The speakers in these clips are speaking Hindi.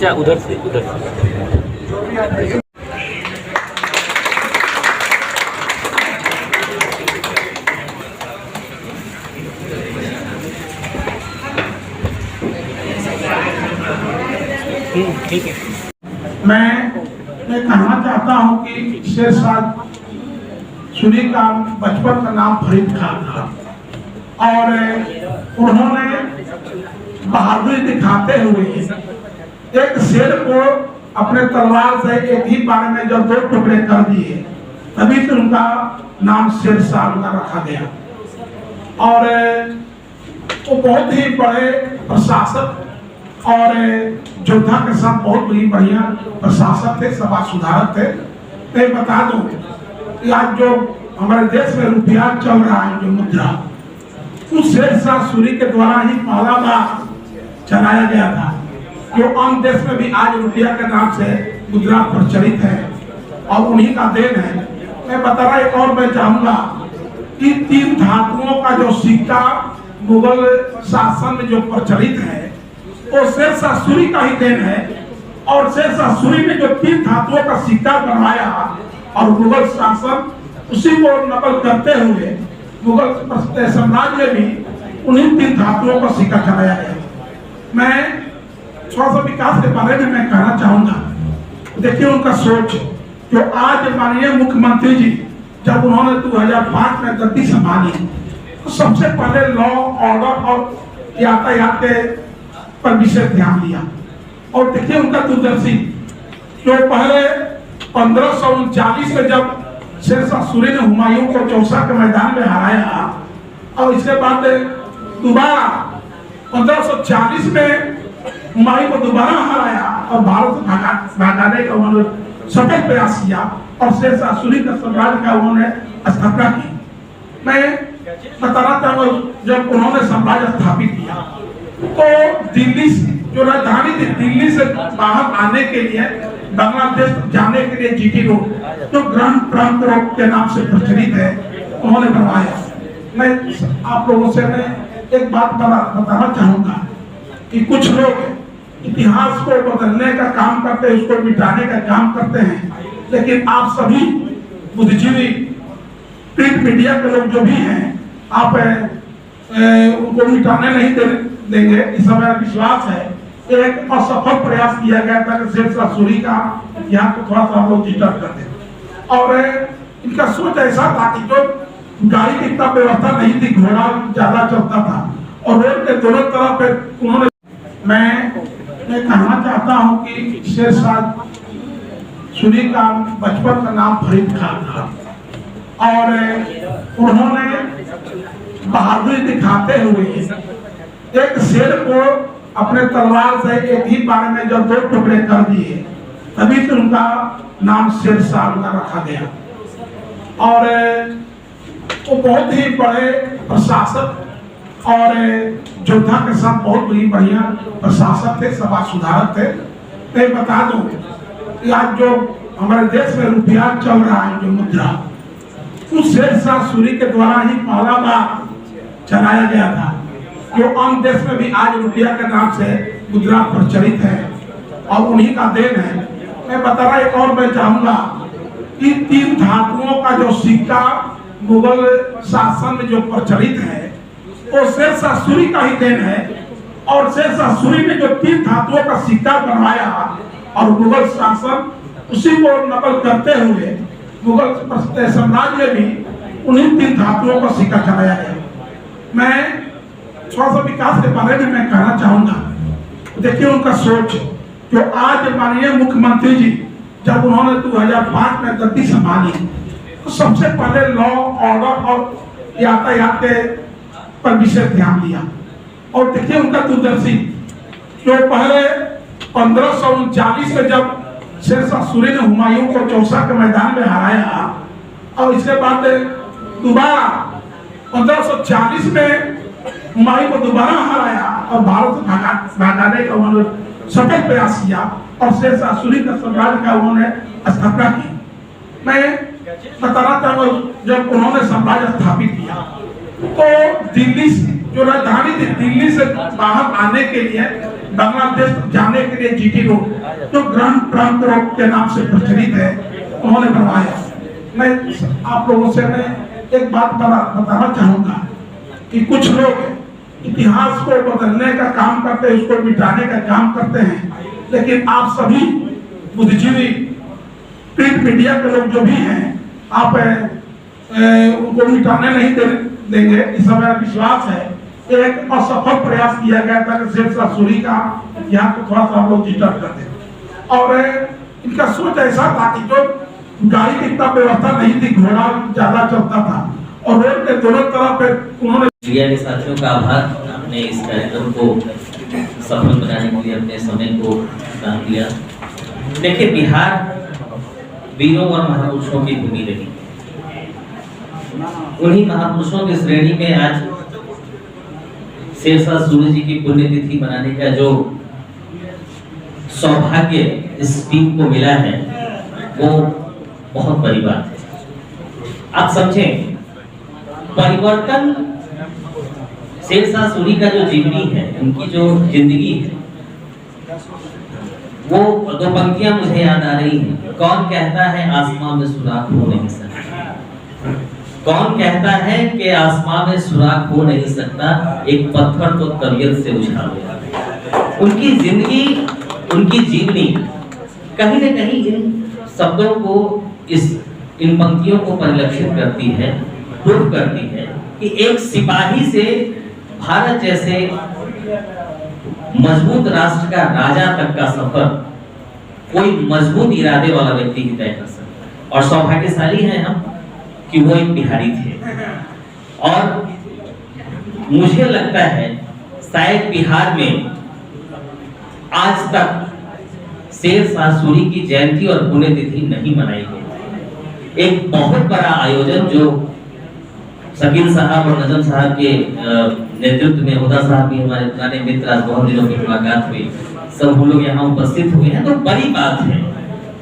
चाचा उधर से ठीक है। मैं कहना चाहता हूं कि शेरशाह सूरी का बचपन का नाम फरीद खान था और उन्होंने बहादुरी दिखाते हुए एक शेर को अपने तलवार से एक ही बार में जब 2 टुकड़े कर दिए तभी तो उनका नाम शेरशाह का रखा गया। और वो बहुत ही बड़े प्रशासक और योद्धा के साथ बहुत ही बढ़िया प्रशासक थे, समाज सुधारक थे। मैं बता दूं कि आज जो हमारे देश में रुपया चल रहा है, जो मुद्रा, उस शेरशाह सूरी के द्वारा ही पहला बार चलाया गया था। जो आम देश में भी आज रुपया के नाम से मुद्रा प्रचलित है और उन्हीं का देन है। मैं बता रहा एक और मैं चाहूंगा कि 3 धातुओं का जो सिक्का मुगल शासन में जो प्रचलित है वो शेरशाह सूरी का ही देन है। और शेरशाह सूरी ने जो 3 धातुओं का सिक्का बनवाया और मुगल शासन उसी को नकल करते हुए मुगल साम्राज्य में भी उन्हीं 3 धातुओं का सिक्का चलाया गया। मैं थोड़ा सा विकास के बारे में मैं कहना चाहूंगा। देखिए उनका सोच, जो आज माननीय मुख्यमंत्री जी जब उन्होंने 2005 में गद्दी संभाली तो सबसे पहले लॉ ऑर्डर और यातायात के पर विशेष ध्यान दिया। और देखिए उनका दूरदर्शी, जो पहले 1539 में जब शेरशाह सूरी ने हुमायूं को चौसा के मैदान में हराया और इसके बाद दोबारा 1540 में हुमायूं को दोबारा हराया और भारत से भागाने का उन्होंने सफल प्रयास किया और शेरशाह सूरी का साम्राज्य का उन्होंने स्थापना की। मैं बताना चाहूंगा जब उन्होंने साम्राज्य स्थापित किया तो दिल्ली से जो राजधानी थी, दिल्ली से बाहर आने के लिए बांग्लादेश जाने के लिए जीटी रोड जो ग्रांड ट्रंक रोड के नाम से प्रचलित है उन्होंने बनवाया। मैं आप लोगों से मैं एक बात बताना चाहूंगा कि कुछ लोग इतिहास को बदलने का काम करते हैं, उसको मिटाने का काम करते हैं, लेकिन आप सभी बुद्धिजीवी प्रिंट मीडिया के लोग जो भी हैं आप उनको मिटाने नहीं देंगे। इस समय विश्वास है। एक असफल प्रयास किया गया था कि शेरशाह सूरी का यहाँ को थोड़ा सा हम लोग डिस्टर्ब कर दें। और इनका सोच ऐसा था कि जो गाड़ी की इतना व्यवस्था नहीं थी, घोड़ा ज्यादा चलता था और रोड के दोनों तरफ उन्होंने मैं कहना चाहता हूं कि शेरशाह सूरी का बचपन का नाम फरीद खान था और उन्होंने बहादुरी दिखाते हुए एक शेर को अपने तलवार से एक ही बार में जब 2 टुकड़े कर दिए तभी तो उनका नाम शेरशाह का रखा गया। और वो बहुत ही बड़े प्रशासक और योद्धा के साथ बहुत ही बढ़िया प्रशासक थे, समाज सुधारक थे। मैं बता दूं कि आज जो हमारे देश में रुपया चल रहा है, जो मुद्रा, उस शेरशाह सूरी के द्वारा ही पहला बार चलाया गया था। जो आम देश में भी आज रुपया के नाम से मुद्रा प्रचलित है और उन्हीं का देन है। मैं बता रहा एक और मैं चाहूंगा कि 3 धातुओं का जो सिक्का मुगल शासन में जो प्रचलित है वो शेरशाह सूरी का ही देन है। और शेरशाह सूरी ने जो 3 धातुओं का सिक्का बनवाया और मुगल शासन उसी को नकल करते हुए मुगल साम्राज्य में भी उन्हीं 3 धातुओं का सिक्का चलाया गया। मैं थोड़ा सा विकास के बारे में मैं कहना चाहूंगा। देखिए उनका सोच, जो आज माननीय मुख्यमंत्री जी जब उन्होंने 2005 में गद्दी संभाली तो सबसे पहले लॉ ऑर्डर और यातायात के पर विशेष ध्यान दिया। और देखिए उनका दूरदर्शी, जो पहले 1539 में जब शेरशाह सूरी ने हुमायूं को चौसा के मैदान में हराया और इसके बाद दोबारा 1540 में हुमायूं को दोबारा हराया और भारत से भागाने का उन्होंने सफल प्रयास किया और शेरशाह सूरी का साम्राज्य का उन्होंने स्थापना की। मैं बताना चाहूंगा जब उन्होंने साम्राज्य स्थापित किया तो दिल्ली से जो राजधानी थी, दिल्ली से बाहर आने के लिए बांग्लादेश तक जाने के लिए जीटी रोड जो ग्रांड ट्रंक रोड के नाम से प्रचलित है उन्होंने बनवाया। मैं आप लोगों से मैं एक बात बताना चाहूंगा कि कुछ लोग इतिहास को बदलने का काम करते हैं, उसको मिटाने का काम करते हैं, लेकिन आप सभी बुद्धिजीवी प्रिंट मीडिया के लोग जो भी हैं आप उनको मिटाने नहीं देंगे, इस मेरा विश्वास है। एक असफल प्रयास किया गया था कि शेरशाह सूरी का यहाँ को थोड़ा सा हम लोग डिस्टर्ब कर दें, और इनका सोच ऐसा था कि जो गाड़ी की इतना व्यवस्था नहीं थी, घोड़ा ज्यादा चलता था और रोड के दोनों तरफ उन्होंने मीडिया के साथियों का आभार, आपने इस कार्यक्रम को सफल बनाने के लिए अपने समय को दान दिया। देखिए, बिहार वीरों और महापुरुषों की भूमि रही। उन्हीं महापुरुषों की श्रेणी में आज शेरशाह सूरी जी की पुण्यतिथि मनाने का जो सौभाग्य इस टीम को मिला है वो बहुत बड़ी बात है। आप समझें, परिवर्तन शेरशाह सूरी का जो जीवनी है, उनकी जो जिंदगी है, वो दो पंक्तियां मुझे याद आ रही हैं। कौन कहता है आसमां में सुराख हो नहीं सकता, कौन कहता है कि आसमां में सुराख हो नहीं सकता, एक पत्थर तो तबीयत से उछाल गया। उनकी जिंदगी, उनकी जीवनी कहीं न कहीं इन शब्दों को, इन पंक्तियों को परिलक्षित करती है, प्रूव करती है कि एक सिपाही से भारत जैसे मजबूत राष्ट्र का राजा तक का सफर कोई मजबूत इरादे वाला व्यक्ति ही तय कर सकता है। और सौभाग्यशाली हैं हम कि वो एक बिहारी थे। और मुझे लगता है शायद बिहार में आज तक शेरशाह सूरी की जयंती और पुण्यतिथि नहीं मनाई गई। एक बहुत बड़ा आयोजन जो शकील साहब और नजम साहब के नेतृत्व में, हुदा साहब भी हमारे पुराने मित्र, आज बहुत दिनों की मुलाकात हुई, सब हम लोग यहाँ उपस्थित हुए हैं, तो बड़ी बात है।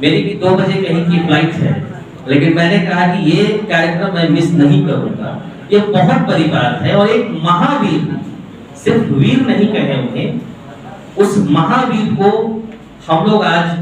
मेरी भी 2 बजे कहीं की फ्लाइट है, लेकिन मैंने कहा कि ये कार्यक्रम मैं मिस नहीं करूंगा। ये बहुत बड़ी बात है और एक महावीर, सिर्फ वीर नहीं कहे उन्हें, उस महावीर को हम लोग आज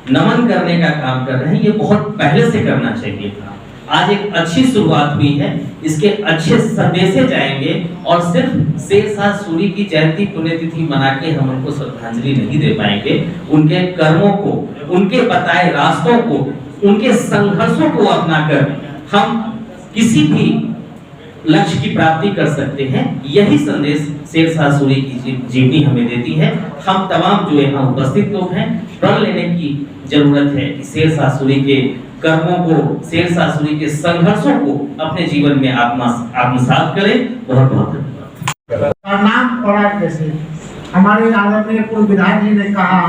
नमन करने का काम कर रहे हैं। ये बहुत पहले से करना चाहिए था। आज एक अच्छी शुरुआत हुई है, इसके अच्छे संदेशे जाएंगे और सिर्फ शेरशाह सूरी की जयंती पुण्यतिथि मना के हम उनको श्रद्धांजलि नहीं दे पाएंगे। उनके कर्मों को, उनके बताए रास्तों को, उनके संघर्षों को अपनाकर हम किसी भी लक्ष्य की प्राप्ति कर सकते हैं। यही संदेश शेरशाह सूरी की जीवनी हमें देती है। हम तमाम जो यहाँ उपस्थित लोग हैं, प्रण लेने की जरूरत है कि शेरशाह सूरी के कर्मों को, शेरशाह सूरी के संघर्षों को अपने जीवन में आत्मसात करें। बहुत बहुत नाम पड़ा कैसे? हमारे आदरणीय पूर्व विधायक जी ने कहा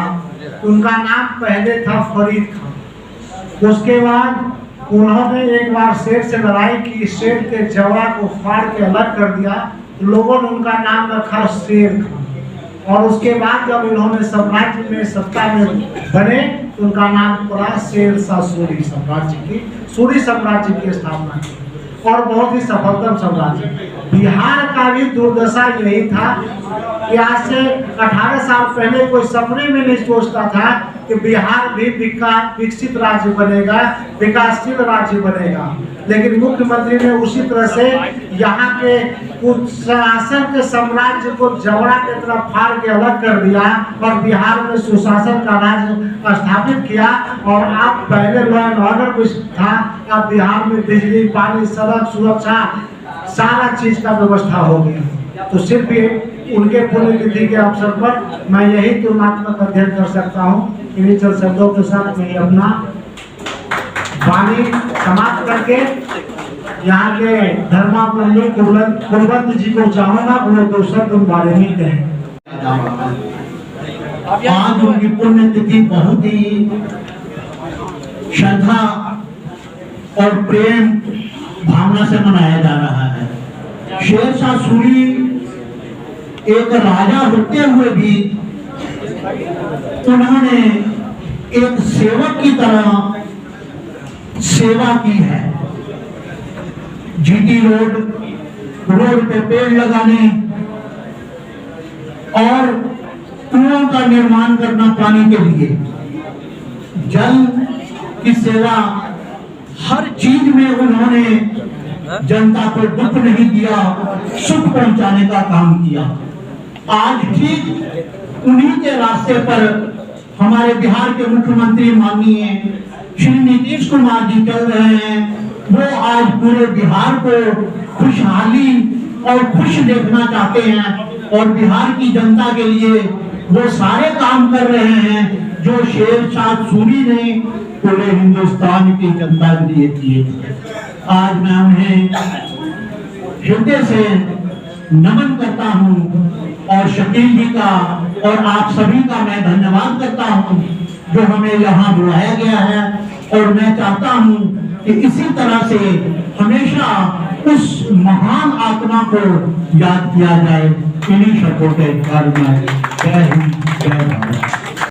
उनका नाम पहले था फरीद खान, उसके बाद उन्होंने एक बार शेर से लड़ाई की, शेर के जवा को फाड़ के अलग कर दिया, लोगों ने उनका नाम रखा शेर खान। और उसके बाद जब इन्होंने साम्राज्य में सत्ता में बने तो उनका नाम पड़ा शेरशाह सूरी साम्राज्य की, सूरी साम्राज्य की स्थापना की और बहुत ही सफलतम साम्राज्य। बिहार का भी दुर्दशा यही था कि आज से 18 साल पहले कोई सपने में नहीं सोचता था कि बिहार भी विकसित राज्य बनेगा, विकासशील राज्य बनेगा। लेकिन मुख्यमंत्री ने उसी तरह से यहाँ के कुशासन के साम्राज्य को जबड़ा की तरफ फाड़ के अलग कर दिया और बिहार में सुशासन का राज्य स्थापित किया। और अब पहले लॉ एंड ऑर्डर भी था, अब बिहार में बिजली, पानी, सड़क, सुरक्षा, सारा चीज का व्यवस्था हो गया। तो सिर्फ उनके पुण्यतिथि के अवसर पर मैं यही तुलनात्मक अध्ययन कर सकता हूँ। इन्हीं चंद शब्दों के साथ मैं अपना वाणी समाप्त करके यहाँ के धर्मावलंबी कुलवंत जी को चाहूंगा वो 2 शब्द बारे में कहें। आज उनकी पुण्यतिथि बहुत ही श्रद्धा और प्रेम भावना से मनाया जा रहा है। शेरशाह सूरी एक राजा होते हुए भी उन्होंने एक सेवक की तरह सेवा की है। जीटी रोड पे पेड़ लगाने और कुओं का निर्माण करना पानी के लिए, जल की सेवा, हर चीज में उन्होंने जनता को दुख नहीं दिया, सुख पहुंचाने का काम किया। आज ठीक उन्हीं के रास्ते पर हमारे बिहार के मुख्यमंत्री माननीय श्री नीतीश कुमार जी चल रहे हैं। वो आज पूरे बिहार को खुशहाली और खुश देखना चाहते हैं और बिहार की जनता के लिए वो सारे काम कर रहे हैं जो शेरशाह सूरी ने पूरे हिंदुस्तान की जनता के लिए किए थे। आज मैं उन्हें हृदय से नमन करता हूं और शकील जी का और आप सभी का मैं धन्यवाद करता हूं जो हमें यहाँ बुलाया गया है। और मैं चाहता हूं कि इसी तरह से हमेशा उस महान आत्मा को याद किया जाए। इन्हीं शब्दों के घर में जय हिंद, जय भारत।